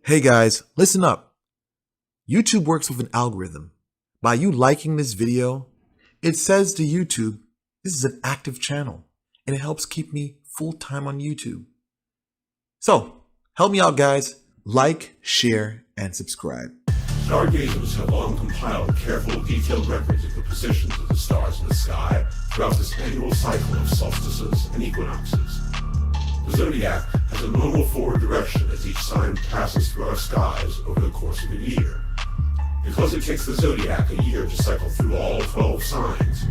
Hey guys, listen up. YouTube works with an algorithm. By you liking this video, it says to YouTube, this is an active channel, and it helps keep me full-time on YouTube. So, help me out guys. Like, share, and subscribe. Stargazers have long compiled careful, detailed records of the positions of the stars in the sky throughout this annual cycle of solstices and equinoxes. The Zodiac has a normal forward direction as each sign passes through our skies over the course of a year. Because it takes the Zodiac a year to cycle through all 12 signs,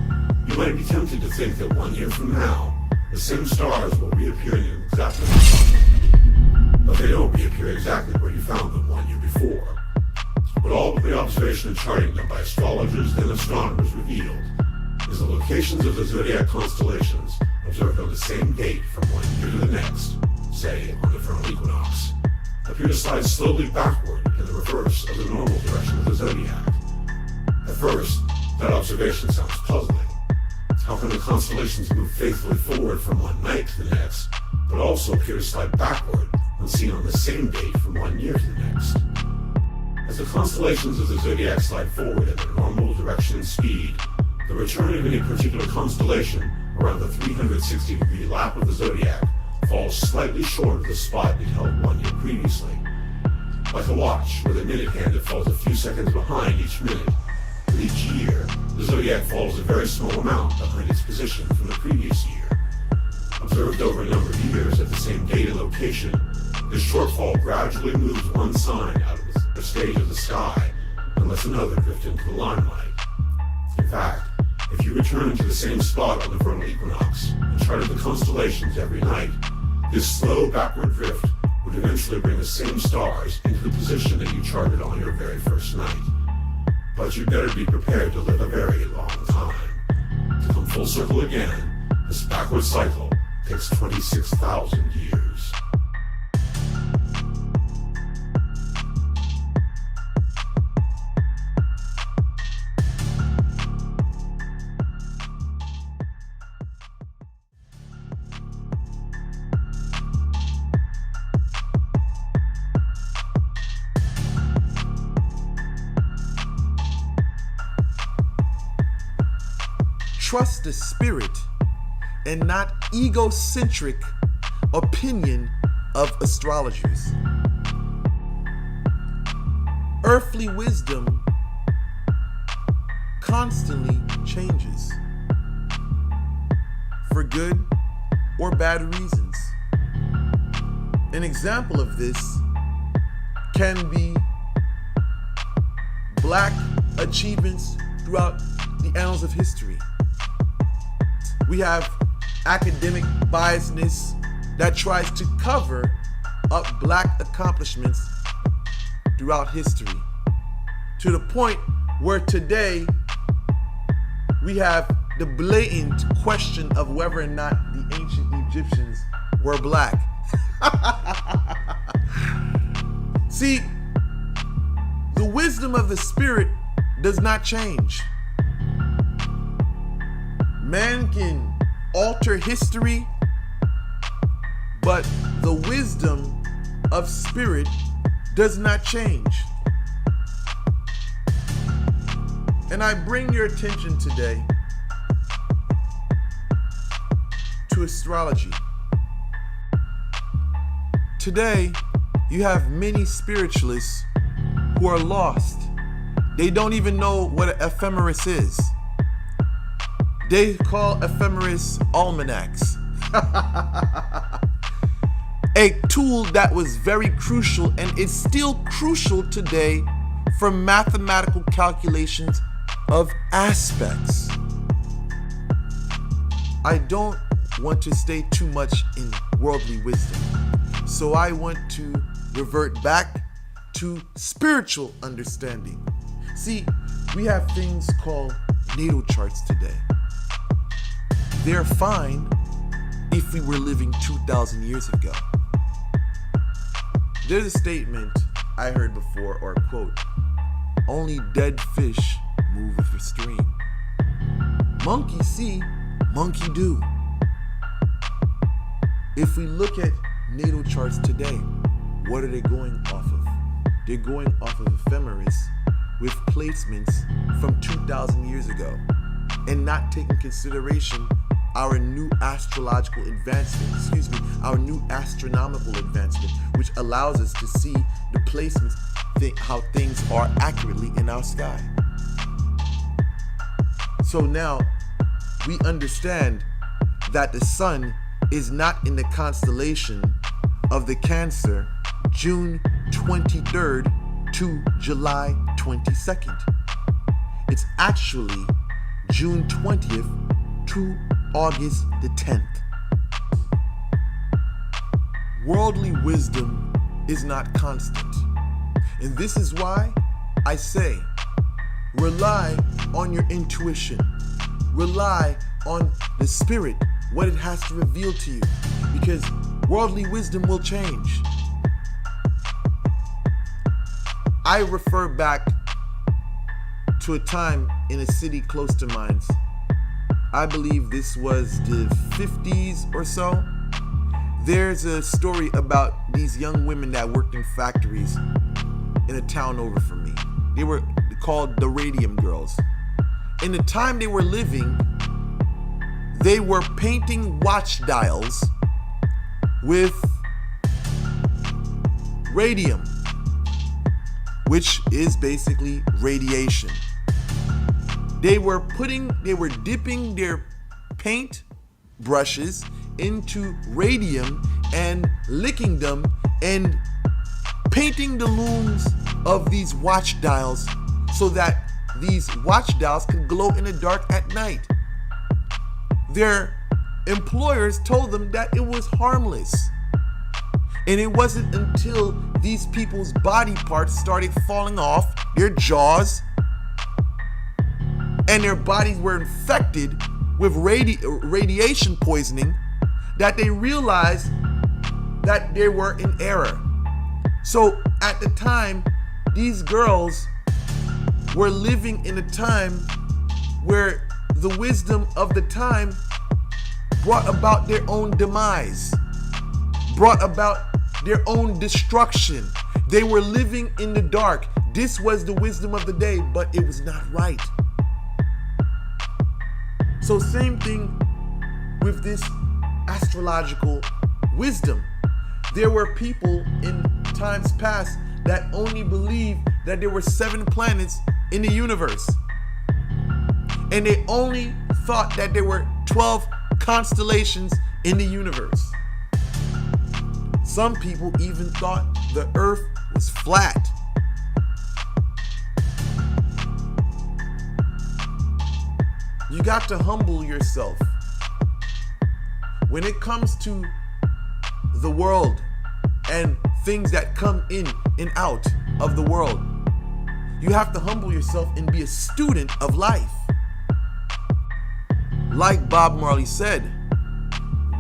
you might be tempted to think that 1 year from now, the same stars will reappear in exactly the spot. But they don't reappear exactly where you found them 1 year before. But all of the observation and charting done by astrologers and astronomers revealed is the locations of the Zodiac constellations observed on the same date from 1 year to the next, say on the vernal equinox, appear to slide slowly backward in the reverse of the normal direction of the Zodiac. At first, that observation sounds puzzling. How can the constellations move faithfully forward from one night to the next, but also appear to slide backward when seen on the same date from 1 year to the next? As the constellations of the Zodiac slide forward in their normal direction and speed, the return of any particular constellation around the 360-degree lap of the Zodiac falls slightly short of the spot it held 1 year previously. Like a watch with a minute hand that falls a few seconds behind each minute, with each year, the Zodiac falls a very small amount behind its position from the previous year. Observed over a number of years at the same date and location, this shortfall gradually moves one sign out of the stage of the sky and lets another drift into the limelight. In fact, if you return to the same spot on the vernal equinox and charted the constellations every night, this slow backward drift would eventually bring the same stars into the position that you charted on your very first night. But you'd better be prepared to live a very long time. To come full circle again, this backward cycle takes 26,000 years. Trust the spirit and not egocentric opinion of astrologers. Earthly wisdom constantly changes for good or bad reasons. An example of this can be Black achievements throughout the annals of history. We have academic biasness that tries to cover up Black accomplishments throughout history, to the point where today we have the blatant question of whether or not the ancient Egyptians were Black. See, the wisdom of the spirit does not change. Man can alter history, but the wisdom of spirit does not change. And I bring your attention today to astrology. Today, you have many spiritualists who are lost. They don't even know what an ephemeris is. They call ephemeris almanacs. A tool that was very crucial and is still crucial today for mathematical calculations of aspects. I don't want to stay too much in worldly wisdom, so I want to revert back to spiritual understanding. See, we have things called natal charts today. They're fine if we were living 2,000 years ago. There's a statement I heard before, or a quote, only dead fish move with the stream. Monkey see, monkey do. If we look at natal charts today, what are they going off of? they're going off of ephemeris with placements from 2,000 years ago and not taking consideration our new astrological advancement, our new astronomical advancement, which allows us to see the placements, how things are accurately in our sky. So now we understand that the sun is not in the constellation of the Cancer June 23rd to July 22nd. It's actually June 20th to August the 10th. Worldly wisdom is not constant. And this is why I say, rely on your intuition. Rely on the spirit, what it has to reveal to you. Because worldly wisdom will change. I refer back to a time in a city close to mine. I believe this was the 50s or so. There's a story about these young women that worked in factories in a town over from me. They were called the Radium Girls. In the time they were living, they were painting watch dials with radium, which is basically radiation. They were dipping their paint brushes into radium and licking them and painting the looms of these watch dials so that these watch dials could glow in the dark at night. Their employers told them that it was harmless. And it wasn't until these people's body parts started falling off, their jaws, and their bodies were infected with radiation poisoning, that they realized that they were in error. So at the time, these girls were living in a time where the wisdom of the time brought about their own demise, brought about their own destruction. They were living in the dark. This was the wisdom of the day, but it was not right. So same thing with this astrological wisdom. There were people in times past that only believed that there were 7 planets in the universe. And they only thought that there were 12 constellations in the universe. Some people even thought the earth was flat. You got to humble yourself. When it comes to the world and things that come in and out of the world, you have to humble yourself and be a student of life. Like Bob Marley said,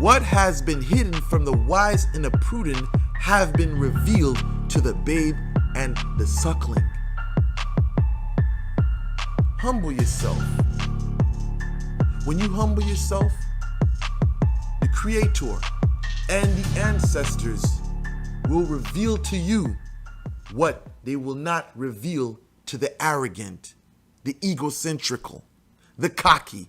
what has been hidden from the wise and the prudent have been revealed to the babe and the suckling. Humble yourself. When you humble yourself, the Creator and the ancestors will reveal to you what they will not reveal to the arrogant, the egocentrical, the cocky,